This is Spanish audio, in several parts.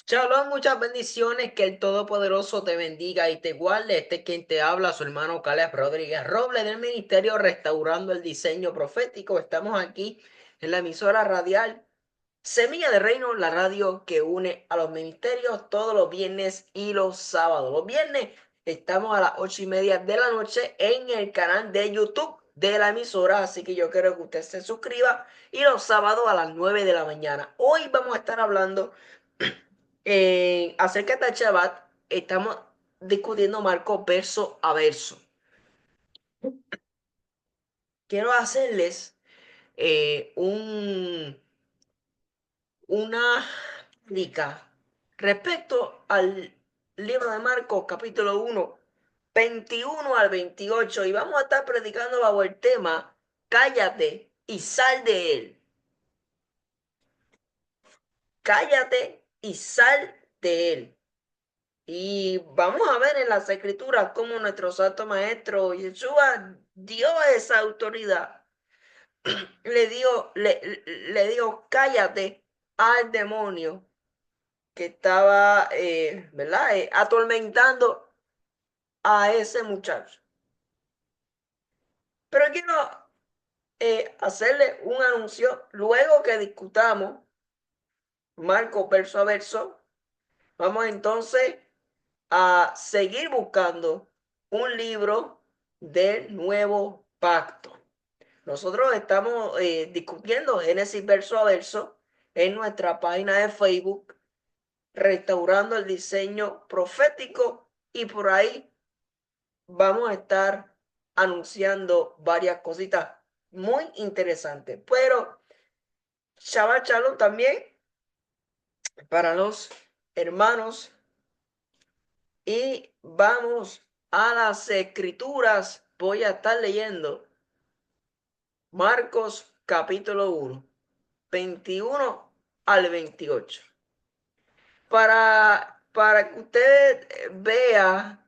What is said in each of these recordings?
Shalom, muchas bendiciones, que el Todopoderoso te bendiga y te guarde. Este es quien te habla, su hermano Caleb Rodríguez Robles del Ministerio Restaurando el Diseño Profético. Estamos aquí en la emisora radial Semilla de Reino, la radio que une a los ministerios todos los viernes y los sábados. Los viernes estamos a las 8:30 de la noche en el canal de YouTube de la emisora, así que yo quiero que usted se suscriba. Y los sábados a las 9 de la mañana. Hoy vamos a estar hablando acerca de Shabbat. Estamos discutiendo Marcos verso a verso. Quiero hacerles una explica respecto al libro de Marcos, capítulo 1, 21 al 28, y vamos a estar predicando bajo el tema Cállate y sal de él. Cállate y sal de él. Y vamos a ver en las escrituras cómo nuestro santo maestro Yeshua dio esa autoridad. Le dio cállate al demonio que estaba, ¿verdad? Atormentando a ese muchacho. Pero quiero hacerle un anuncio. Luego que discutamos Marco verso a verso, vamos entonces a seguir buscando un libro del nuevo pacto. Nosotros estamos discutiendo Génesis verso a verso en nuestra página de Facebook, Restaurando el Diseño Profético, y por ahí vamos a estar anunciando varias cositas muy interesantes. Pero Shabbat Shalom también para los hermanos. Y vamos a las escrituras. Voy a estar leyendo Marcos capítulo 1, 21 al 28. Para que usted vea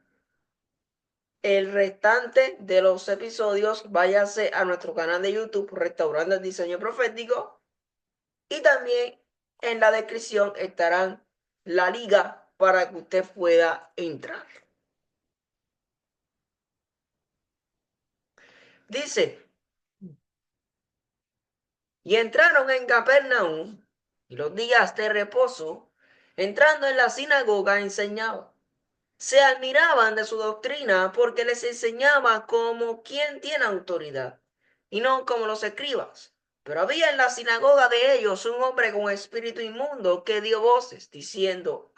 el restante de los episodios, váyase a nuestro canal de YouTube, Restaurando el Diseño Profético, y también en la descripción estarán la liga para que usted pueda entrar. Dice, y entraron en Capernaum, y los días de reposo, entrando en la sinagoga, enseñaba. Se admiraban de su doctrina porque les enseñaba como quien tiene autoridad y no como los escribas. Pero había en la sinagoga de ellos un hombre con espíritu inmundo que dio voces diciendo: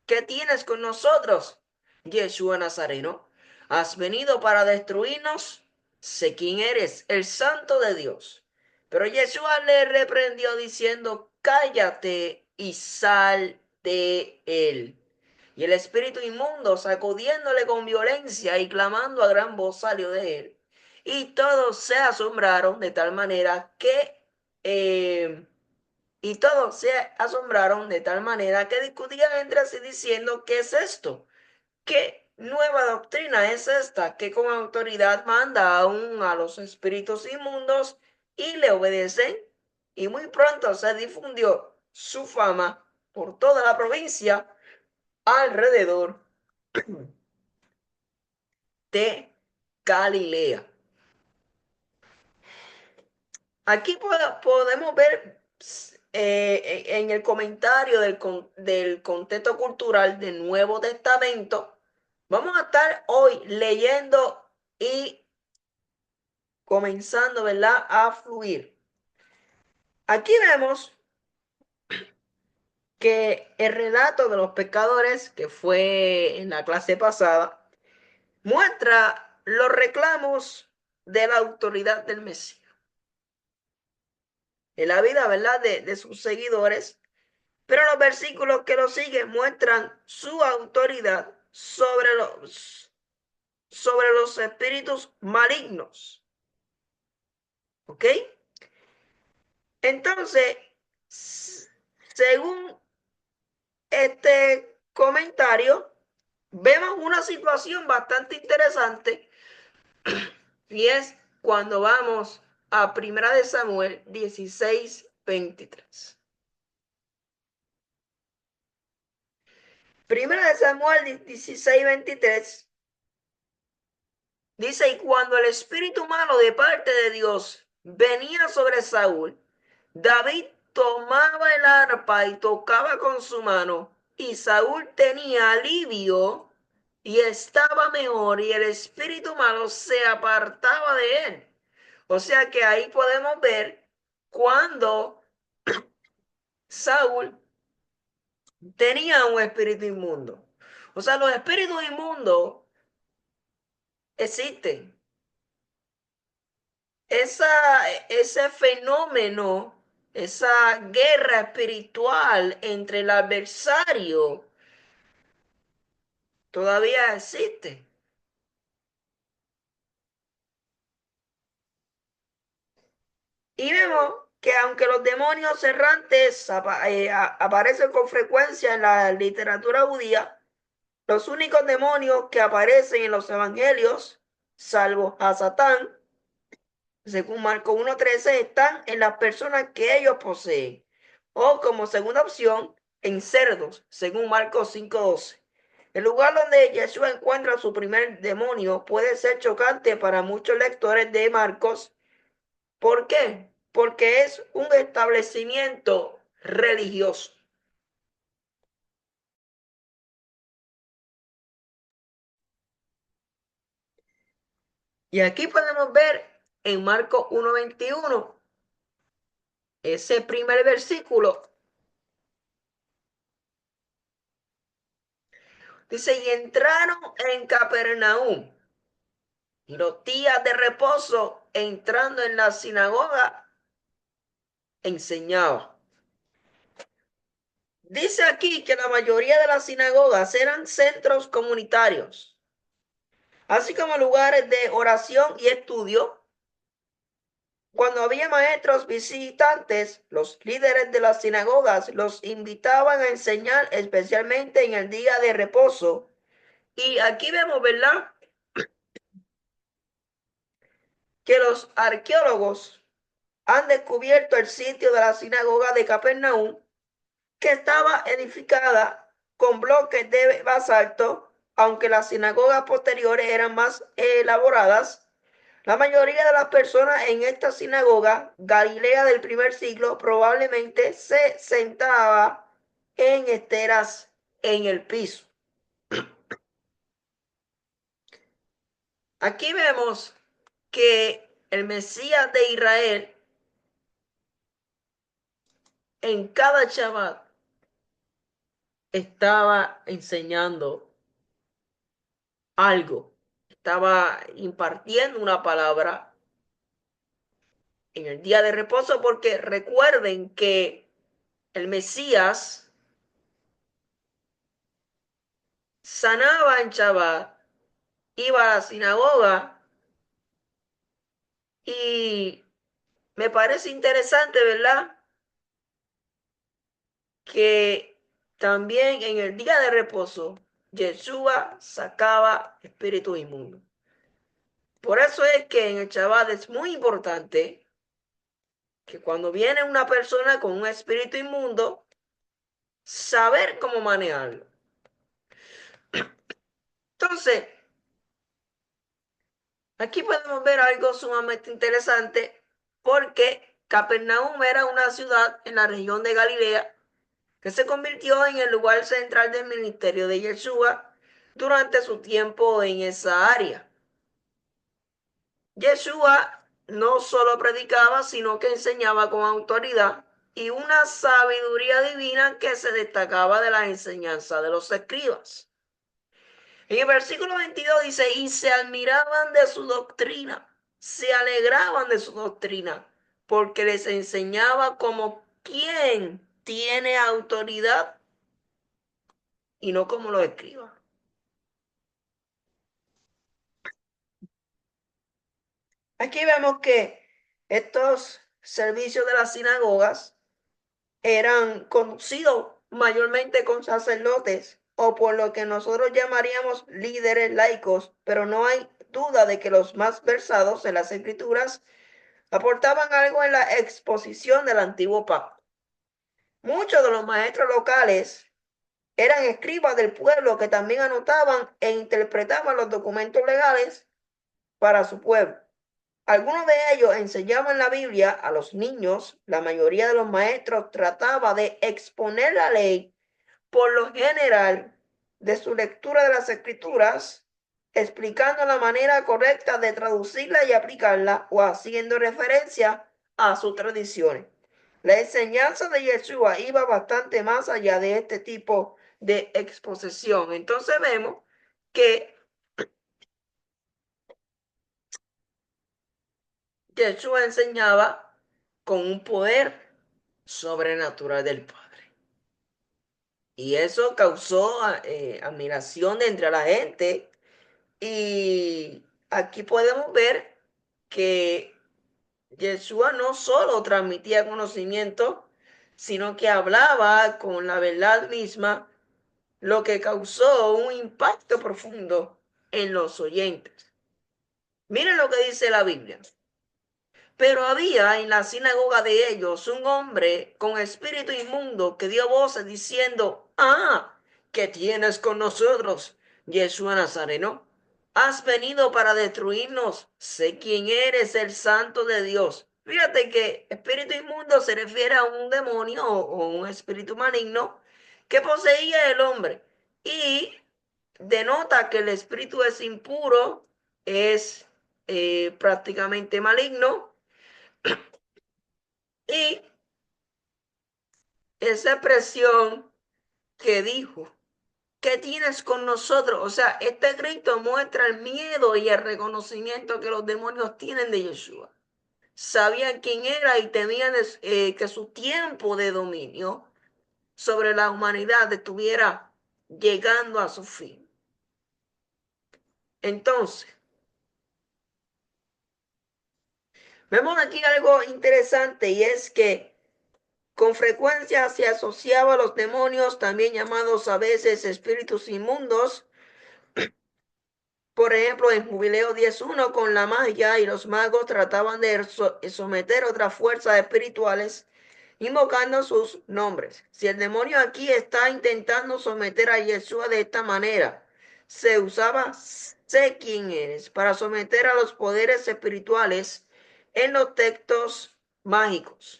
¿qué tienes con nosotros, Yeshua Nazareno? ¿Has venido para destruirnos? Sé quién eres, el Santo de Dios. Pero Yeshua le reprendió diciendo: cállate y sal de él. Y el espíritu inmundo, sacudiéndole con violencia y clamando a gran voz, salió de él. Y todos se asombraron de tal manera eh, que discutían entre sí diciendo: ¿qué es esto? ¿Qué nueva doctrina es esta que con autoridad manda aún a los espíritus inmundos y le obedecen? Y muy pronto se difundió su fama por toda la provincia alrededor de Galilea. Aquí podemos ver en el comentario del contexto cultural del Nuevo Testamento. Vamos a estar hoy leyendo y comenzando, ¿verdad?, a fluir. Aquí vemos que el relato de los pecadores, que fue en la clase pasada, muestra los reclamos de la autoridad del Mesías en la vida, ¿verdad?, de sus seguidores. Pero los versículos que lo siguen muestran su autoridad sobre los espíritus malignos. ¿Ok? Entonces, según este comentario, vemos una situación bastante interesante, y es cuando vamos a Primera de Samuel 16:23. Primera de Samuel 16:23 dice, y cuando el espíritu malo de parte de Dios venía sobre Saúl, David tomaba el arpa y tocaba con su mano, y Saúl tenía alivio y estaba mejor, y el espíritu malo se apartaba de él. O sea que ahí podemos ver cuando Saúl tenía un espíritu inmundo. O sea, los espíritus inmundos existen. Ese fenómeno, esa guerra espiritual entre el adversario todavía existe. Y vemos que aunque los demonios errantes aparecen con frecuencia en la literatura judía, los únicos demonios que aparecen en los evangelios, salvo a Satán, según Marcos 1:13, están en las personas que ellos poseen. O como segunda opción, en cerdos, según Marcos 5:12. El lugar donde Jesús encuentra su primer demonio puede ser chocante para muchos lectores de Marcos. ¿Por qué? Porque es un establecimiento religioso. Y aquí podemos ver en Marcos 1:21, ese primer versículo, dice, y entraron en Capernaum. Y los días de reposo, entrando en la sinagoga, enseñaba. Dice aquí que la mayoría de las sinagogas eran centros comunitarios, así como lugares de oración y estudio. Cuando había maestros visitantes, los líderes de las sinagogas los invitaban a enseñar, especialmente en el día de reposo. Y aquí vemos, ¿verdad?, que los arqueólogos han descubierto el sitio de la sinagoga de Capernaum, que estaba edificada con bloques de basalto, aunque las sinagogas posteriores eran más elaboradas. La mayoría de las personas en esta sinagoga Galilea del primer siglo probablemente se sentaba en esteras en el piso. Aquí vemos que el Mesías de Israel en cada Shabbat estaba enseñando algo, estaba impartiendo una palabra en el día de reposo, porque recuerden que el Mesías sanaba en Shabbat, iba a la sinagoga, y me parece interesante, ¿verdad?, que también en el día de reposo Yeshua sacaba espíritus inmundos. Por eso es que en el Shabbat es muy importante que cuando viene una persona con un espíritu inmundo, saber cómo manejarlo. Entonces, aquí podemos ver algo sumamente interesante, porque Capernaum era una ciudad en la región de Galilea que se convirtió en el lugar central del ministerio de Yeshua durante su tiempo en esa área. Yeshua no solo predicaba, sino que enseñaba con autoridad y una sabiduría divina que se destacaba de las enseñanzas de los escribas. En el versículo 22 dice, y se admiraban de su doctrina, se alegraban de su doctrina, porque les enseñaba como quien tiene autoridad y no como los escribas. Aquí vemos que estos servicios de las sinagogas eran conducidos mayormente con sacerdotes o por lo que nosotros llamaríamos líderes laicos, pero no hay duda de que los más versados en las escrituras aportaban algo en la exposición del antiguo pacto. Muchos de los maestros locales eran escribas del pueblo que también anotaban e interpretaban los documentos legales para su pueblo. Algunos de ellos enseñaban la Biblia a los niños. La mayoría de los maestros trataba de exponer la ley por lo general de su lectura de las escrituras, explicando la manera correcta de traducirla y aplicarla o haciendo referencia a sus tradiciones. La enseñanza de Yeshua iba bastante más allá de este tipo de exposición. Entonces vemos que Yeshua enseñaba con un poder sobrenatural del Padre. Y eso causó admiración entre la gente. Y aquí podemos ver que Yeshua no solo transmitía conocimiento, sino que hablaba con la verdad misma, lo que causó un impacto profundo en los oyentes. Miren lo que dice la Biblia. Pero había en la sinagoga de ellos un hombre con espíritu inmundo que dio voces diciendo, ¿qué tienes con nosotros, Yeshua Nazareno? ¿Has venido para destruirnos? Sé quién eres, el santo de Dios. Fíjate que espíritu inmundo se refiere a un demonio o un espíritu maligno que poseía el hombre y denota que el espíritu es impuro, es prácticamente maligno. Y esa expresión que dijo, ¿qué tienes con nosotros? O sea, este grito muestra el miedo y el reconocimiento que los demonios tienen de Yeshua. Sabían quién era y temían que su tiempo de dominio sobre la humanidad estuviera llegando a su fin. Entonces, vemos aquí algo interesante y es que con frecuencia se asociaba a los demonios, también llamados a veces espíritus inmundos. Por ejemplo, en Jubileo 10.1 con la magia y los magos trataban de someter otras fuerzas espirituales invocando sus nombres. Si el demonio aquí está intentando someter a Yeshua de esta manera, se usaba sé quién eres para someter a los poderes espirituales en los textos mágicos.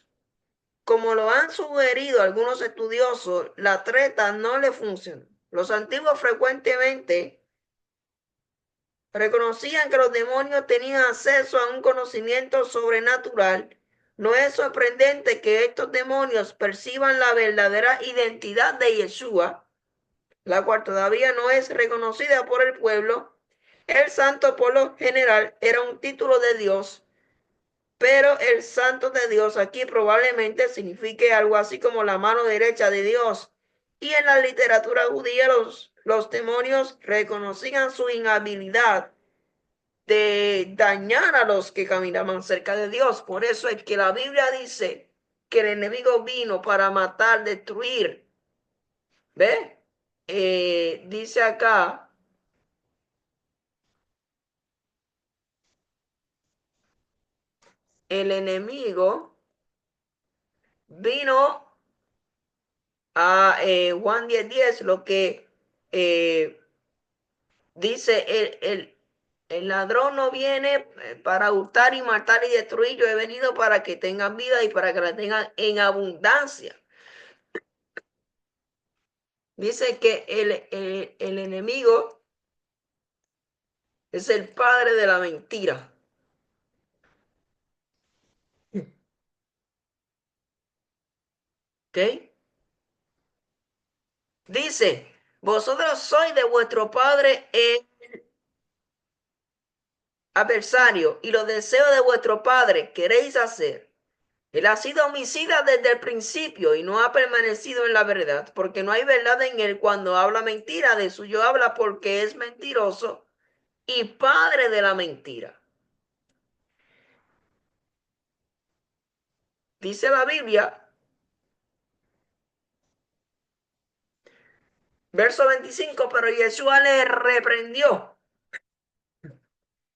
Como lo han sugerido algunos estudiosos, la treta no le funcionó. Los antiguos frecuentemente reconocían que los demonios tenían acceso a un conocimiento sobrenatural. No es sorprendente que estos demonios perciban la verdadera identidad de Yeshua, la cual todavía no es reconocida por el pueblo. El santo por lo general era un título de Dios, pero el santo de Dios aquí probablemente signifique algo así como la mano derecha de Dios. Y en la literatura judía los demonios reconocían su inhabilidad de dañar a los que caminaban cerca de Dios. Por eso es que la Biblia dice que el enemigo vino para matar, destruir. ¿Ve? Dice acá, el enemigo vino a Juan 10:10, lo que eh, dice el ladrón no viene para hurtar y matar y destruir. Yo he venido para que tengan vida y para que la tengan en abundancia. Dice que el enemigo es el padre de la mentira. ¿Ok? Dice, vosotros sois de vuestro padre el adversario y los deseos de vuestro padre queréis hacer. Él ha sido homicida desde el principio y no ha permanecido en la verdad, porque no hay verdad en él. Cuando habla mentira, de suyo habla porque es mentiroso y padre de la mentira. Dice la Biblia, verso 25, pero Yeshua le reprendió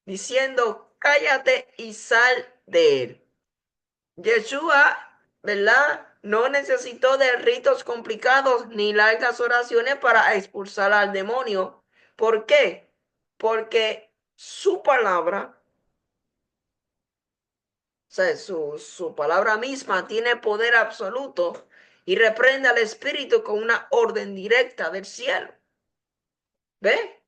diciendo, cállate y sal de él. Yeshua, ¿verdad? no necesitó de ritos complicados ni largas oraciones para expulsar al demonio. ¿Por qué? Porque su palabra, o sea, su palabra misma tiene poder absoluto y reprende al espíritu con una orden directa del cielo. ¿Ve?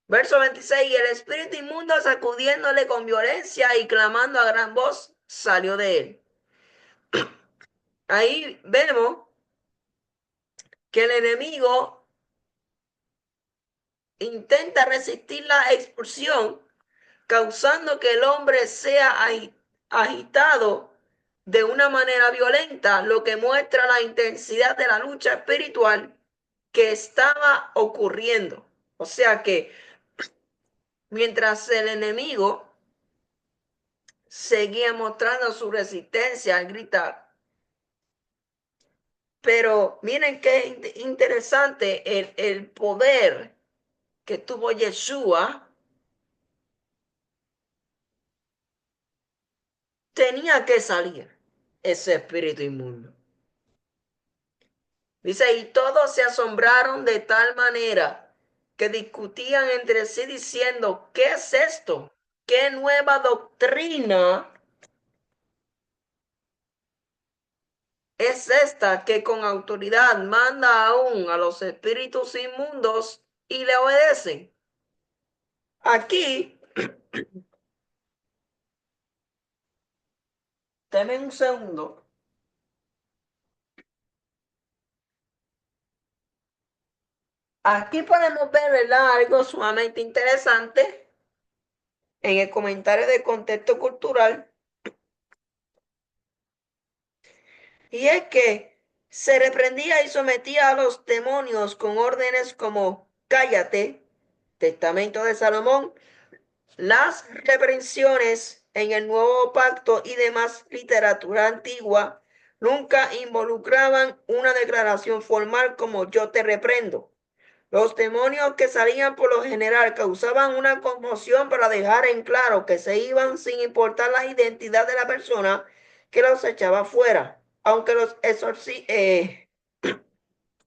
Verso 26, y el espíritu inmundo sacudiéndole con violencia y clamando a gran voz, salió de él. Ahí vemos que el enemigo intenta resistir la expulsión, causando que el hombre sea agitado de una manera violenta, lo que muestra la intensidad de la lucha espiritual que estaba ocurriendo. O sea que mientras el enemigo seguía mostrando su resistencia al gritar, pero miren qué interesante el poder que tuvo Yeshua. Tenía que salir ese espíritu inmundo. Dice, y todos se asombraron de tal manera que discutían entre sí diciendo, ¿qué es esto? ¿Qué nueva doctrina es esta que con autoridad manda aún a los espíritus inmundos y le obedecen? Aquí, denme un segundo. Aquí podemos ver, ¿verdad? Algo sumamente interesante en el comentario de contexto cultural. Y es que se reprendía y sometía a los demonios con órdenes como cállate, testamento de Salomón, las reprensiones en el Nuevo Pacto y demás literatura antigua nunca involucraban una declaración formal como yo te reprendo. Los demonios que salían por lo general causaban una conmoción para dejar en claro que se iban sin importar la identidad de la persona que los echaba fuera, aunque los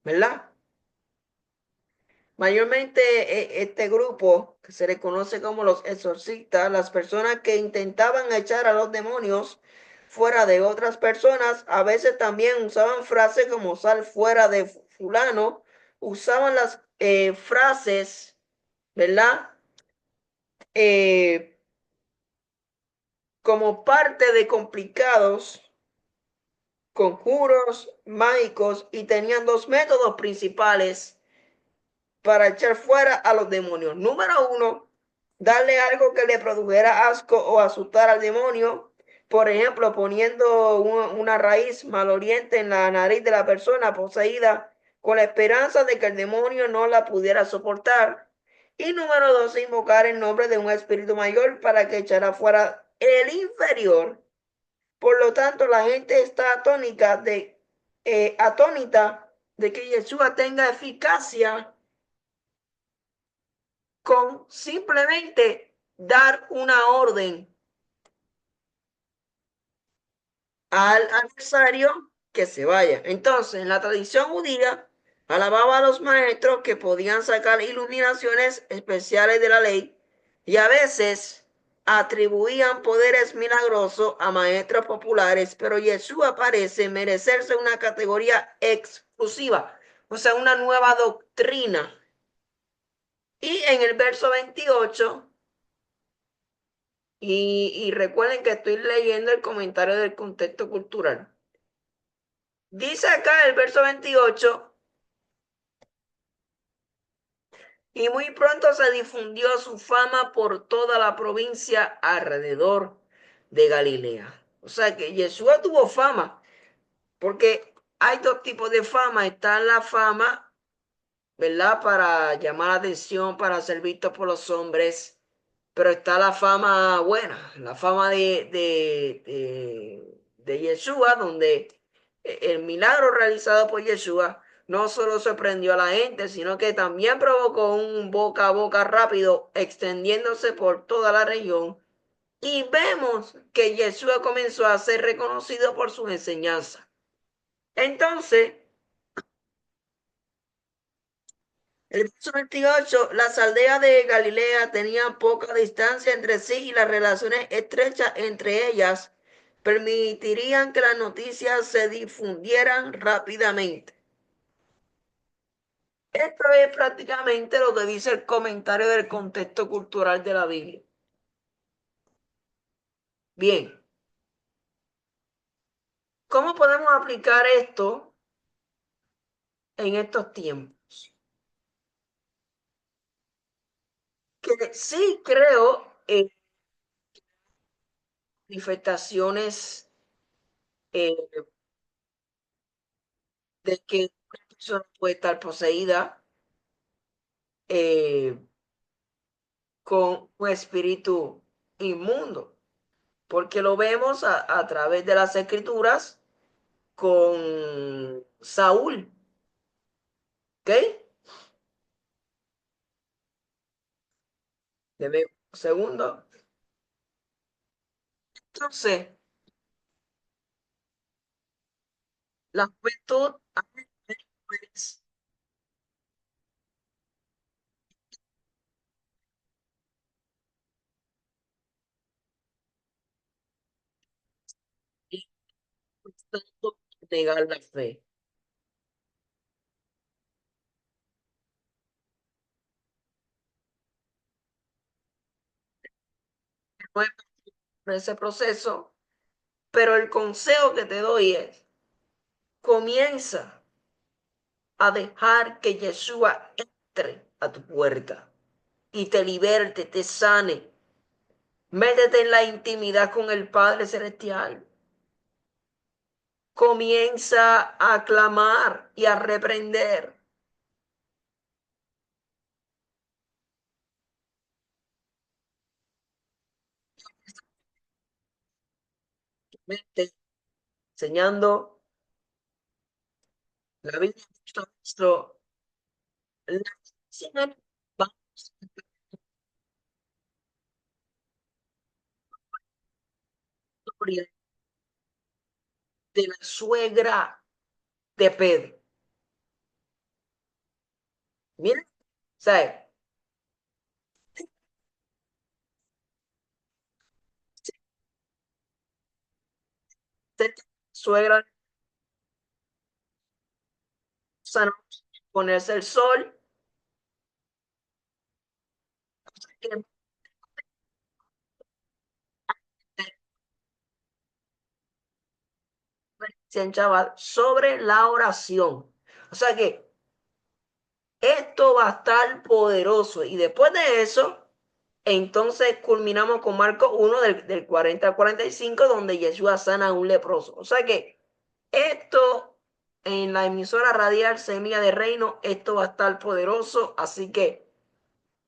¿verdad? Mayormente este grupo que se le conoce como los exorcistas, las personas que intentaban echar a los demonios fuera de otras personas, a veces también usaban frases como sal fuera de fulano, usaban las frases, ¿verdad? Eh, como parte de complicados conjuros mágicos y tenían dos métodos principales para echar fuera a los demonios. Número uno, darle algo que le produjera asco o asustar al demonio. Por ejemplo, poniendo una raíz maloliente en la nariz de la persona poseída con la esperanza de que el demonio no la pudiera soportar. Y número dos, invocar el nombre de un espíritu mayor para que echara fuera el inferior. Por lo tanto, la gente está atónita de que Yeshua tenga eficacia con simplemente dar una orden al adversario que se vaya. Entonces, en la tradición judía, alababa a los maestros que podían sacar iluminaciones especiales de la ley y a veces atribuían poderes milagrosos a maestros populares, pero Yeshua parece merecerse una categoría exclusiva, o sea, una nueva doctrina. Y en el verso 28, y recuerden que estoy leyendo el comentario del contexto cultural. Dice acá el verso 28, y muy pronto se difundió su fama por toda la provincia alrededor de Galilea. O sea que Yeshua tuvo fama, porque hay dos tipos de fama. Está la fama, ¿verdad? Para llamar la atención, para ser visto por los hombres. Pero está la fama buena, la fama de Yeshua, donde el milagro realizado por Yeshua no solo sorprendió a la gente, sino que también provocó un boca a boca rápido, extendiéndose por toda la región Y vemos que Yeshua comenzó a ser reconocido por sus enseñanzas. Entonces, el verso 28, las aldeas de Galilea tenían poca distancia entre sí y las relaciones estrechas entre ellas permitirían que las noticias se difundieran rápidamente. Esto es prácticamente lo que dice el comentario del contexto cultural de la Biblia. Bien, ¿cómo podemos aplicar esto en estos tiempos? Que sí creo en manifestaciones eh, de que una persona puede estar poseída eh, con un espíritu inmundo, porque lo vemos a través de las escrituras con Saúl, ¿ok? Deme un segundo. Entonces, la juventud pues, y tanto negar la fe. No es por ese proceso, pero el consejo que te doy es, comienza a dejar que Yeshua entre a tu puerta y te liberte, te sane. Métete en la intimidad con el Padre Celestial. Comienza a clamar y a reprender. Mente, enseñando la Biblia de nuestro, la historia de la suegra de Pedro. Mira, ¿sabes? Suegra sana, ponerse el sol, que chaval, sobre la oración. O sea que esto va a estar poderoso. Y después de eso, entonces culminamos con Marcos 1 del 40 al 45, donde Yeshua sana a un leproso. O sea que esto en la emisora radial Semilla de Reino, esto va a estar poderoso. Así que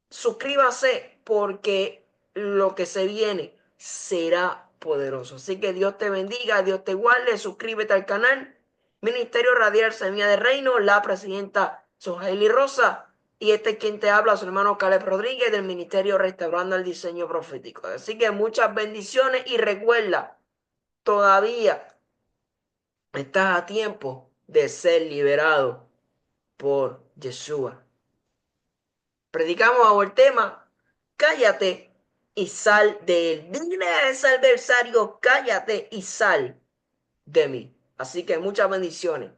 suscríbase porque lo que se viene será poderoso. Así que Dios te bendiga, Dios te guarde, suscríbete al canal. Ministerio Radial Semilla de Reino, la presidenta Sohaili Rosa. Y este es quien te habla, su hermano Caleb Rodríguez del Ministerio Restaurando el Diseño Profético. Así que muchas bendiciones y recuerda, todavía estás a tiempo de ser liberado por Yeshua. Predicamos bajo el tema, cállate y sal de él. Dile a ese adversario, cállate y sal de mí. Así que muchas bendiciones.